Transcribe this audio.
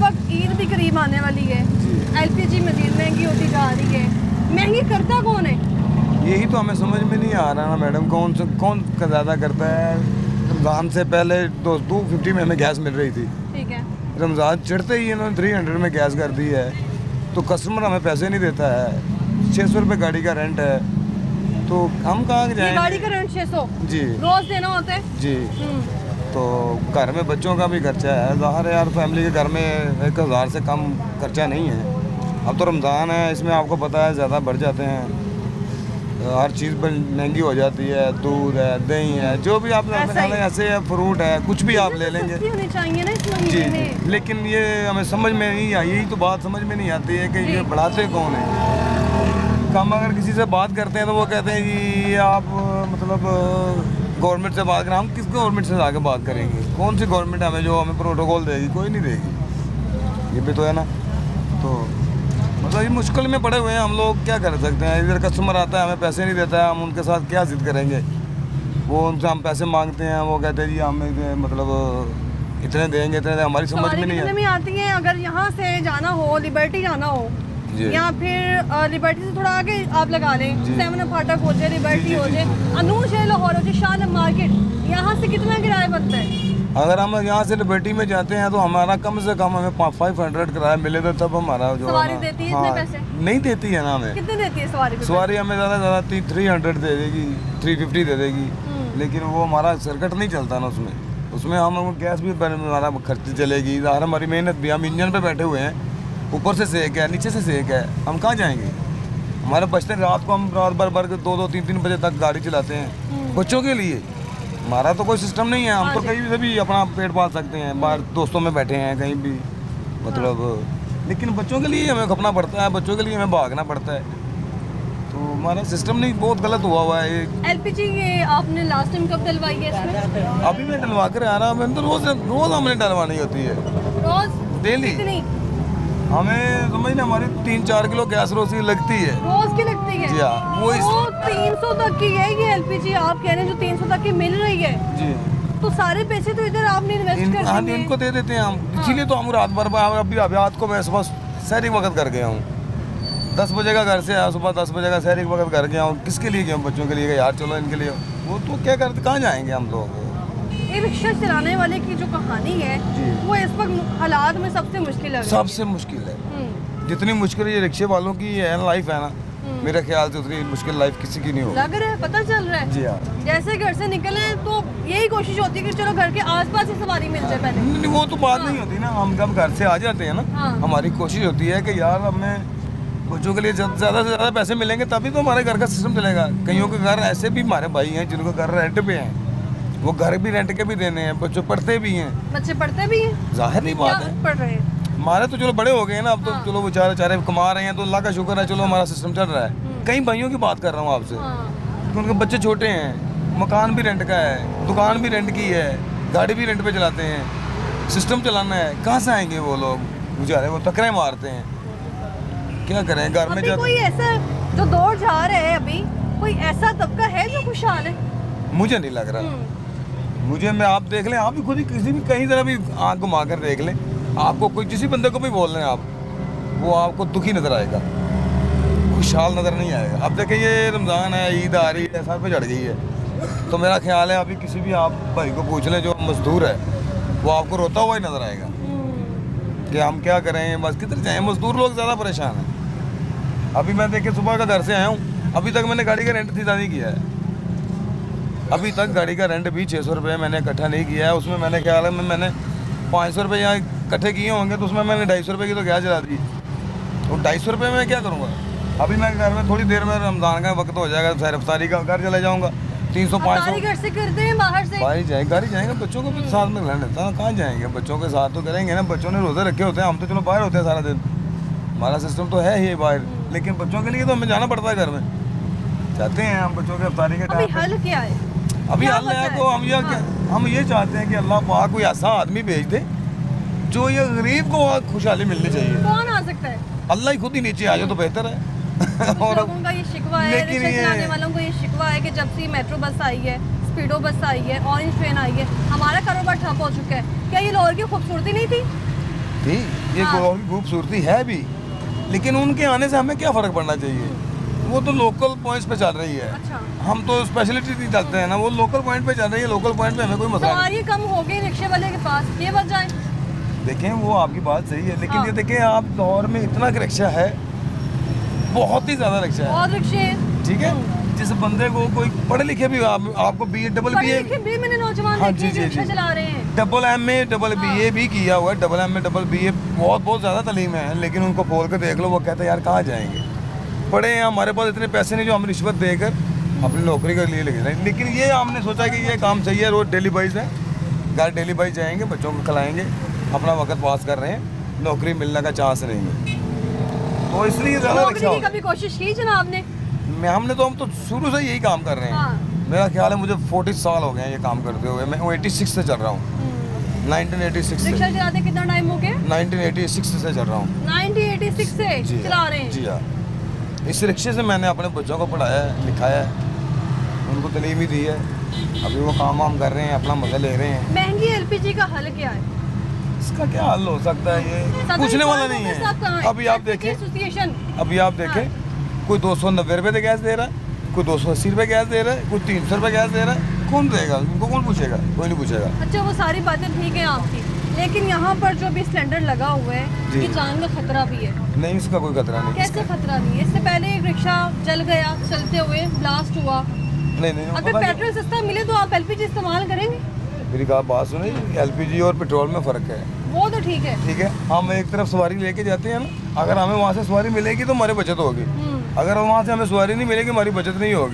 वक्त ईद भी करीब आने वाली है, LPG मज़ीद महंगी होती जा रही है, महंगी करता कौन है? यही तो हमें समझ में नहीं आ रहा ना मैडम, कौन ज़्यादा करता है। रमज़ान से पहले 250 में हमें गैस मिल रही थी, ठीक है, रमज़ान चढ़ते ही इन्होंने 300 में गैस कर दी है, तो कस्टमर हमें पैसे नहीं देता है। 600 रुपये गाड़ी का रेंट है, तो हम कहाँ ये जाएंगे? गाड़ी का रेंट 600 जी रोज देना होता है जी। तो घर में बच्चों का भी खर्चा है, ज़ाहिर है यार, फैमिली के घर में 1000 से कम खर्चा नहीं है। अब तो रमज़ान है, इसमें आपको पता है ज़्यादा बढ़ जाते हैं, हर चीज़ पर महंगी हो जाती है, दूध है, दही है, जो भी आप ऐसे है, फ्रूट है, कुछ भी आप ले लेंगे होनी चाहिए ना इस जी महीने जी। में। लेकिन ये हमें समझ में नहीं आई, यही तो बात समझ में नहीं आती है कि ये बढ़ाते कौन है। हम अगर किसी से बात करते हैं तो वो कहते हैं कि ये आप मतलब गवर्नमेंट से बात करें। हम किस गवर्नमेंट से आके बात करेंगे? कौन सी गवर्नमेंट हमें जो हमें प्रोटोकॉल देगी? कोई नहीं देगी, ये भी तो है ना। तो मतलब ये मुश्किल में पड़े हुए हैं हम लोग, क्या कर सकते हैं। इधर कस्टमर आता है, हमें पैसे नहीं देता है, हम उनके साथ क्या जिद करेंगे। वो उनसे हम पैसे मांगते हैं, वो कहते हैं जी हमें मतलब इतने देंगे, इतने देंगे। हमारी समझ में नहीं कितने में आती है? अगर यहाँ से जाना हो, लिबर्टी जाना हो, या फिर लिबर्टी से थोड़ा आगे आप लगा लें, 7 फाटक हो जाए, लिबर्टी हो जाए, अनूश है, लाहौर हो जाए, शाह मार्केट, यहाँ से कितना किराया बनता है? अगर हम यहाँ से लिबर्टी में जाते हैं तो हमारा कम से कम हमें 500 किराया मिले तो तब हमारा जो सवारी देती है इतने पैसे? नहीं देती है ना हमें। कितने देती है सवारी? सवारी हमें ज़्यादा ज़्यादा 300 दे देगी, 350 दे देगी, लेकिन वो हमारा सर्किट नहीं चलता ना उसमें हम गैस भी हमारा खर्च चलेगी, हमारी मेहनत भी। हम इंजन पे बैठे हुए हैं, ऊपर से सेक है, नीचे से सेक है, हम कहाँ जाएंगे? हमारे बचते रात को हम रात भर के 2-2, 3-3 बजे तक गाड़ी चलाते हैं बच्चों के लिए। हमारा तो कोई सिस्टम नहीं है, हम तो कहीं से भी अपना पेट पाल सकते हैं, बाहर दोस्तों में बैठे हैं कहीं भी मतलब। लेकिन बच्चों के लिए हमें खपना पड़ता है, बच्चों के लिए हमें भागना पड़ता है, तो हमारा सिस्टम नहीं बहुत गलत हुआ है। LPG ये आपने लास्ट टाइम कब डलवाई है इसमें? अभी मैं डलवा कर आ रहा हूँ, मैंने तो रोज हमने डलवानी होती है, रोज डेली। हमें समझ ना, हमारी 3-4 किलो गैस रोज की लगती है। रोज की लगती है? जी हाँ, वो 300 तक की है ये LPG आप कह रहे हैं, जो 300 तक की मिल रही है जी। तो सारे पैसे तो इधर आपने इन्वेस्ट कर दिए। इनको दे देते हैं हम, इसीलिए तो हम रात भर अभी रात को मैं सुबह शहरी वक्त कर गया हूँ, 10 बजे का घर से आया, सुबह 10 बजे का शहरी वक्त कर गया हूँ। किसके लिए गया? बच्चों के लिए यार, चलो इनके लिए। वो तो क्या करते, कहाँ जाएंगे हम लोग? ये रिक्शा चलाने वाले की जो कहानी है वो इस वक्त हालात में सबसे मुश्किल है। सबसे मुश्किल है, जितनी मुश्किल ये रिक्शे वालों की है लाइफ है ना, मेरे ख्याल से उतनी मुश्किल लाइफ किसी की नहीं होगी। लग रहा है, पता चल रहा है जी हाँ। जैसे घर से निकले तो यही कोशिश होती है कि चलो घर के आसपास ही सवारी मिल जाए पहले। नहीं, वो तो बात नहीं होती ना। हम जब घर से आ जाते हैं ना, हमारी कोशिश होती है कि यार हमें बच्चों के लिए ज़्यादा से ज़्यादा पैसे मिलेंगे तभी तो हमारे घर का सिस्टम चलेगा। कईयों के घर ऐसे भी हमारे भाई हैं जिनको घर रेंट पे हैं, वो घर भी रेंट के भी देने हैं, बच्चे पढ़ते भी हैं। बच्चे पढ़ते भी हैं? जाहिर नहीं बात है, पढ़ रहे हैं। हमारे तो चलो बड़े हो गए हैं ना, अब तो चलो बेचारे कमा रहे हैं, तो अल्लाह का शुक्र है, चलो हमारा सिस्टम चल रहा है। कई भाइयों की बात कर रहा हूँ आपसे, उनके बच्चे छोटे हैं, मकान भी रेंट का है, दुकान भी रेंट की है, गाड़ी भी रेंट पे चलाते हैं, सिस्टम चलाना है, कहाँ से आएंगे वो लोग बेचारे? वो टकरे मारते हैं, क्या करें? घर में जब कोई ऐसा जो दौड़ जा रहा है, अभी कोई ऐसा तबका है जो खुशहाल है? मुझे नहीं लग रहा। मुझे, मैं आप देख लें, आप भी खुद ही किसी भी कहीं तरह भी आँख घुमा कर देख लें, आपको कोई किसी बंदे को भी बोल रहे हैं आप, वो आपको दुखी नजर आएगा, खुशहाल नजर नहीं आएगा। अब देखें ये रमज़ान है, ईद आ रही है, सर पे चढ़ गई है, तो मेरा ख्याल है अभी किसी भी आप भाई को पूछ लें जो मजदूर है, वो आपको रोता हुआ ही नजर आएगा कि हम क्या करें, बस किधर जाएं। मजदूर लोग ज़्यादा परेशान हैं। अभी मैं देखे सुबह का घर से आया हूँ, अभी तक मैंने गाड़ी का रेंट सीधा नहीं किया है। अभी तक गाड़ी का रेंट भी 600 रुपये मैंने इकट्ठा नहीं किया है। उसमें मैंने ख्याल है मैंने 500 रुपये यहाँ इकट्ठे किए होंगे, तो उसमें मैंने 250 रुपये की तो गैस जला दी। तो 250 रुपये में क्या करूँगा? अभी मैं घर में थोड़ी देर में रमज़ान का वक्त हो जाएगा, सैर अफ्तारी का घर चले जाऊँगा। 300-500 घर से करते हैं, बाहर से बाहर जाएंगे, गाड़ी जाएंगे, बच्चों को भी साथ में रहने देता है। कहाँ जाएंगे? बच्चों के साथ तो करेंगे ना, बच्चों ने रोज़े रखे होते हैं, हम तो चलो बाहर होते हैं सारा दिन, हमारा सिस्टम तो है ही बाहर, लेकिन बच्चों के लिए तो हमें जाना पड़ता है घर में। चाहते हैं हम बच्चों के अफ्तारी के टाइम। हल क्या है? अभी अल्लाह को हम ये चाहते हैं कि अल्लाह पाक कोई ऐसा आदमी भेज दे जो ये गरीब को खुशहाली मिलनी चाहिए। कौन आ सकता है? अल्लाह ही खुद ही नीचे आ जाए तो बेहतर है। और लोगों का ये शिकवा है, रिक्शा चलाने वालों को ये शिकवा है कि जब से मेट्रो बस आई है, स्पीडो बस आई है, ऑरेंज ट्रेन आई है, हमारा कारोबार ठप हो चुका है। क्या ये लाहौर की खूबसूरती नहीं थी? थी, ये खूबसूरती है भी, लेकिन उनके आने से हमें क्या फ़र्क पड़ना चाहिए? वो तो लोकल पॉइंट्स पे चल रही है। अच्छा। हम तो स्पेशलिटी नहीं चलते हैं ना, वो लोकल पॉइंट पे चल रही है, लोकल पॉइंट पे हमें कोई मसला नहीं। सवारी कम हो गई रिक्शे वाले के पास, ये वजह है। देखें वो आपकी बात सही है, लेकिन हाँ। ये देखें आप दौर में इतना रिक्शा है, बहुत ही ज़्यादा रिक्शा है, और रिक्शे ठीक है। जिस बंदे को कोई पढ़े लिखे भी आपको BA डबल पढ़े BA लिखे भी मैंने नौजवान हाँ, देखे जी, जो जी, रिक्शा जी। चला रहे हैं। डबल MA डबल BA भी किया हुआ है, डबल MA डबल BA बहुत ज़्यादा तालीम है, लेकिन उनको बोल कर देख लो, वो कहते हैं यार कहाँ जाएंगे, पढ़े हैं, हमारे पास इतने पैसे नहीं जो हम रिश्वत देकर अपनी नौकरी के लिए लगे रहें। लेकिन ये हमने सोचा कि ये काम सही है, रोज़ डेली वाइज है, घर डेली वाइज जाएंगे, बच्चों को खिलाएंगे, अपना वक्त पास कर रहे हैं, नौकरी मिलने का चांस नहीं है, तो इसलिए ज़्यादा नौकरी रिक्शा की होगा। कभी कोशिश की जनाब ने? हम तो शुरू से यही काम कर रहे हैं। हाँ। मेरा ख्याल है मुझे 40 साल हो गए हैं ये काम करते हुए, मैं 86 से चल रहा हूँ, 1986 से, रिक्शा चलाते कितना टाइम हो गया? 1986 से चल रहा हूँ। 1986 से जी हाँ, चला रहे हैं। जी हाँ। इस रिक्शे से मैंने अपने बच्चों को पढ़ाया है, लिखाया है, उनको तालीम ही दी है, अभी वो काम वाम कर रहे हैं, अपना मज़ा ले रहे हैं। महंगी LPG का हल क्या है? इसका क्या हल हो सकता है, ये पूछने वाला नहीं है। अभी आप देखें, एसोसिएशन अभी आप देखें, कोई 290 रुपये गैस दे रहा है, कोई 280 रुपये गैस दे रहा है, कोई 300 रुपये गैस दे रहा है, कौन देगा उनको? कौन पूछेगा? कोई नहीं पूछेगा। अच्छा, वो सारी बातें ठीक है आपकी, लेकिन यहाँ पर जो भी सिलेंडर लगा हुआ है, जी। ये जान का खतरा भी है। नहीं, इसका कोई खतरा नहीं। कैसे खतरा नहीं है? इससे पहले एक रिक्शा जल गया, चलते हुए ब्लास्ट हुआ। नहीं, अगर पता पेट्रोल सस्ता मिले तो आप LPG इस्तेमाल करेंगे? मेरी बात सुनिए, LPG और पेट्रोल में फ़र्क है, वो तो ठीक है। ठीक है। हम एक तरफ सवारी लेके जाते हैं ना, अगर हमें वहाँ से सवारी मिलेगी तो हमारी बचत होगी, अगर वहाँ से हमें सवारी नहीं मिलेगी हमारी बचत नहीं होगी।